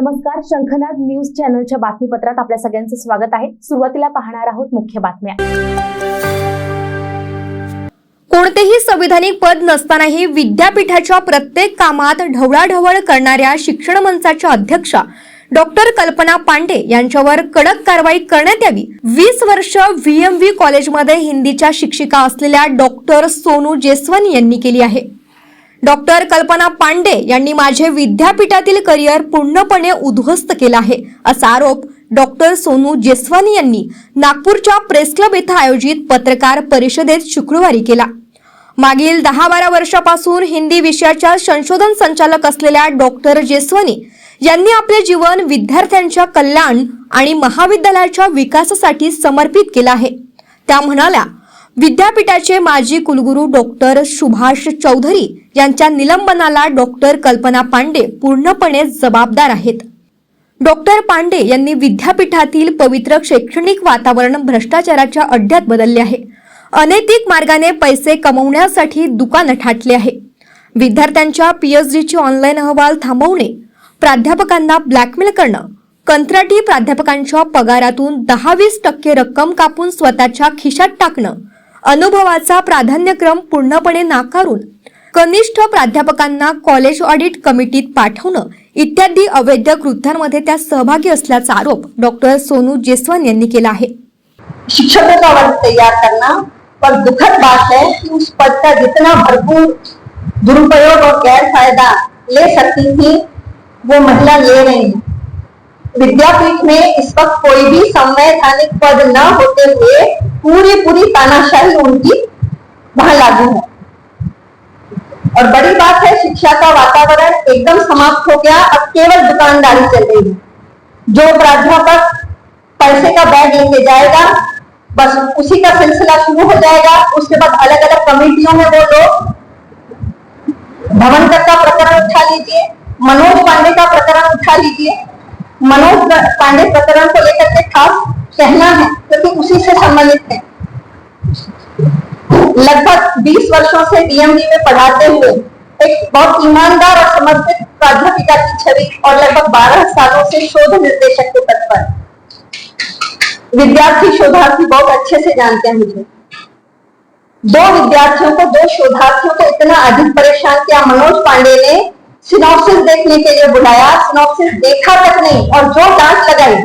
नमस्कार, शंखनाद न्यूज चॅनलच्या बातमीपत्रात आपल्या सगळ्यांचं स्वागत आहे। सुरुवातीला पाहणार आहोत मुख्य बातम्या। कोणतेही संविधानिक पद नसतानाही विद्यापीठाच्या प्रत्येक कामात ढवळाढवळ करणाऱ्या शिक्षण मंचाच्या अध्यक्षा डॉक्टर कल्पना पांडे यांच्यावर कडक कारवाई करण्यात यावी। 20 वर्ष VMV कॉलेजमध्ये हिंदीच्या शिक्षिका असलेल्या डॉक्टर सोनू जेसवानी यांनी केली आहे। डॉक्टर कल्पना पांडे यांनी माझे विद्यापीठातील करिअर पूर्णपणे उद्ध्वस्त केला आहे, असा आरोप डॉक्टर सोनू जेसवानी यांनी नागपूरच्या प्रेस क्लब येथे आयोजित पत्रकार परिषदेत शुक्रवारी केला। मागील 10-12 वर्षापासून हिंदी विषयाच्या संशोधन संचालक असलेल्या डॉक्टर जेसवानी यांनी आपले जीवन विद्यार्थ्यांच्या कल्याण आणि महाविद्यालयाच्या विकासासाठी समर्पित केले आहे। त्या म्हणाल्या, विद्यापीठाचे माजी कुलगुरू डॉक्टर सुभाष चौधरी यांच्या निलंबनाला डॉक्टर कल्पना पांडे पूर्णपणे जबाबदार आहेत। डॉक्टर पांडे यांनी विद्यापीठातील पवित्र शैक्षणिक वातावरण भ्रष्टाचाराच्या अड्ड्यात बदलले आहे। अनैतिक मार्गाने पैसे कमवण्यासाठी दुकान थाटले आहे। विद्यार्थ्यांच्या PhDचे ऑनलाईन अहवाल थांबवणे, प्राध्यापकांना ब्लॅकमेल करणं, कंत्राटी प्राध्यापकांच्या पगारातून 10-20% रक्कम कापून स्वतःच्या खिशात टाकणं, अनुभवाचा प्राधान्यक्रम पूर्णपणे नाकारून कनिष्ठ प्राध्यापकांना कॉलेज ऑडिट कमिटीत पाठवणं इत्यादी अवैध कृत्यांमध्ये त्या सहभागी असल्याचा आरोप डॉक्टर सोनू जेसवानी यांनी केला आहे। शिक्षकों का वर्ग तैयार करना, पर दुखद बात है कि उस पद का जितना भरपूर दुरुपयोग और गैर फायदा ले सकती थी वो महिला ले रही है। विद्यापीठ में इस वक्त कोई भी संवैधानिक पद न होते हुए पूरी तानाशाही उनकी वहां लागू है। और बड़ी बात है, शिक्षा का वातावरण एकदम समाप्त हो गया। अब केवल दुकानदारी चल रही है। जो प्राध्यापक पैसे का बैग लेके जाएगा, बस उसी का सिलसिला शुरू हो जाएगा। उसके बाद अलग अलग कमेटियों में वो लोग, भवनकर का प्रकरण उठा लीजिए, मनोज पांडे का प्रकरण उठा लीजिए। मनोज पांडे प्रकरण को लेकर के खास कहना है क्योंकि उसी से संबंधित है। लगभग 20 वर्षों से DMD में पढ़ाते हुए एक बहुत ईमानदार और समर्पित प्राध्यापिका की छवि और लगभग 12 सालों से शोध निर्देशक के पद पर विद्यार्थी शोधार्थी बहुत अच्छे से जानते हैं मुझे। 2 शोधार्थियों को इतना अधिक परेशान किया। मनोज पांडे ने सिनॉप्सिस देखने के लिए बुलाया, सिनॉप्सिस देखा तक नहीं और जो डांट लगाई,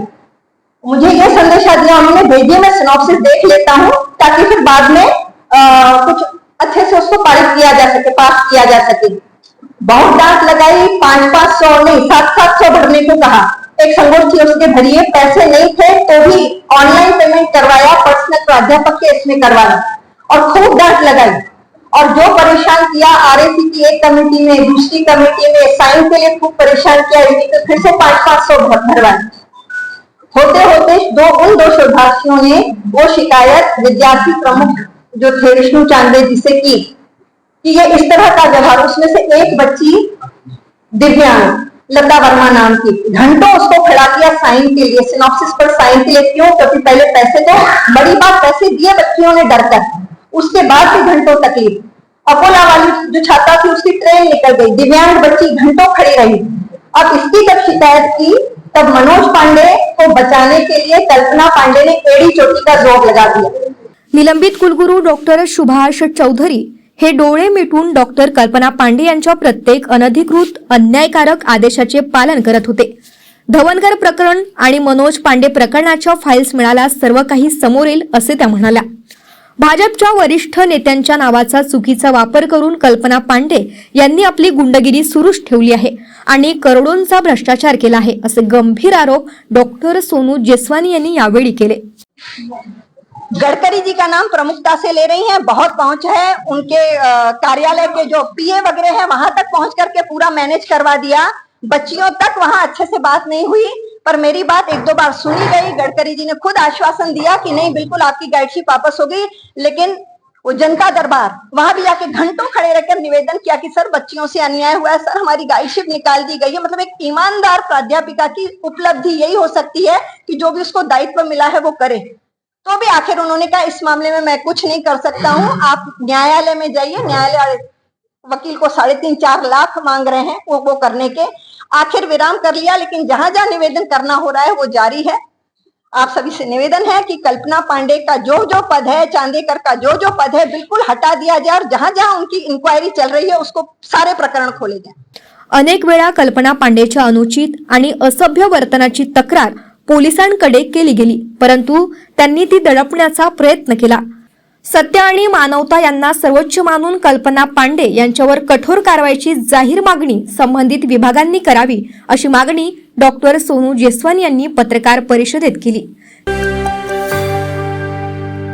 मुझे ये संदेशा दिया उन्होंने, भेजिए मैं सिनॉप्सिस देख लेता हूं ताकि फिर बाद में कुछ अच्छे से उसको पारित किया जा सके, पास किया जा सके। बहुत डांट लगाई, 500-500 नहीं 700 भरने को कहा। एक संगोष्ठी उसके भरिए, पैसे नहीं थे तो भी ऑनलाइन पेमेंट करवाया, पर्सनल प्राध्यापक के इसमें करवाया और खूब डांट लगाई। और जो परेशान किया, RAC की एक कमेटी में, दूसरी कमेटी में साइन के लिए खूब परेशान किया, तो फिर से 500-500 भरवाए। होते होते उन दो शोधार्थियों ने वो शिकायत विद्यार्थी प्रमुख जो थे विष्णु चांदे जी से की कि ये इस तरह का व्यवहार। उसमें से एक बच्ची दिव्यांग लता वर्मा नाम की, घंटों उसको खड़ा किया साइन के लिए, सिनॉप्सिस पर साइन के लिए। क्यों? क्योंकि पहले पैसे दो, बड़ी बात पैसे दिए बच्चियों ने डरकर, उसके बाद भी घंटों तकलीफ। अपोला वाली जो छात्रा थी उसकी ट्रेन निकल गई, दिव्यांग बच्ची घंटों खड़ी रही। अब इसकी जब शिकायत की तब मनोज पांडे को बचाने के लिए कल्पना पांडे ने एड़ी चोटी का जोर लगा दिया। निलंबित कुलगुरू डॉक्टर सुभाष चौधरी हे डोळे मिटून डॉक्टर कल्पना पांडे यांच्या प्रत्येक अनधिकृत अन्यायकारक आदेशाचे पालन करत होते। धवनकर प्रकरण आणि मनोज पांडे प्रकरणाच्या फाईल्स मिळाल्यास सर्व काही समोर येईल, असे त्या म्हणाल्या। भाजपच्या वरिष्ठ नेत्यांच्या नावाचा चुकीचा वापर करून कल्पना पांडे यांनी आपली गुंडगिरी सुरूच ठेवली आहे आणि करोडोंचा भ्रष्टाचार केला आहे, असे गंभीर आरोप डॉक्टर सोनू जेसवानी यांनी यावेळी केले। गडकरी जी का नाम प्रमुखता से ले रही हैं, बहुत पहुंच है उनके कार्यालय के जो PA वगैरह है वहां तक पहुंच करके पूरा मैनेज करवा दिया। बच्चियों तक वहां अच्छे से बात नहीं हुई, पर मेरी बात 1-2 बार सुनी गई। गडकरी जी ने खुद आश्वासन दिया कि नहीं बिल्कुल आपकी गाइडशिप वापस हो गई, लेकिन वो जनता दरबार वहां भी जाके घंटों खड़े रहकर निवेदन किया कि सर बच्चियों से अन्याय हुआ है, सर हमारी गाइडशिप निकाल दी गई है। मतलब एक ईमानदार प्राध्यापिका की उपलब्धि यही हो सकती है कि जो भी उसको दायित्व मिला है वो करे। तो भी आखिर उन्होंने कहा इस मामले में मैं कुछ नहीं कर सकता हूं, आप न्यायालय में जाइए, न्यायालय वकील को 3.5-4 लाख मांग रहे हैं वो करने के। आखिर विराम कर लिया, लेकिन जहां जहां निवेदन करना हो रहा है वो जारी है। आप सभी से निवेदन है कि कल्पना पांडे का जो जो पद है, चांदेकर का जो जो पद है, बिल्कुल हटा दिया जाए और जहां जहां उनकी इंक्वायरी चल रही है उसको सारे प्रकरण खोले जाए। अनेक वेळा कल्पना पांडेच्या अनुचित आणि असभ्य वर्तनाची तक्रार पोलिसांकडे केली गेली, परंतु त्यांनी ती दडपण्याचा प्रयत्न केला। सत्य आणि मानवता यांना सर्वोच्च मानून कल्पना पांडे यांच्यावर कठोर कारवाईची जाहीर मागणी संबंधित विभागांनी करावी, अशी मागणी डॉक्टर सोनू जेस्वानी यांनी पत्रकार परिषदेत केली।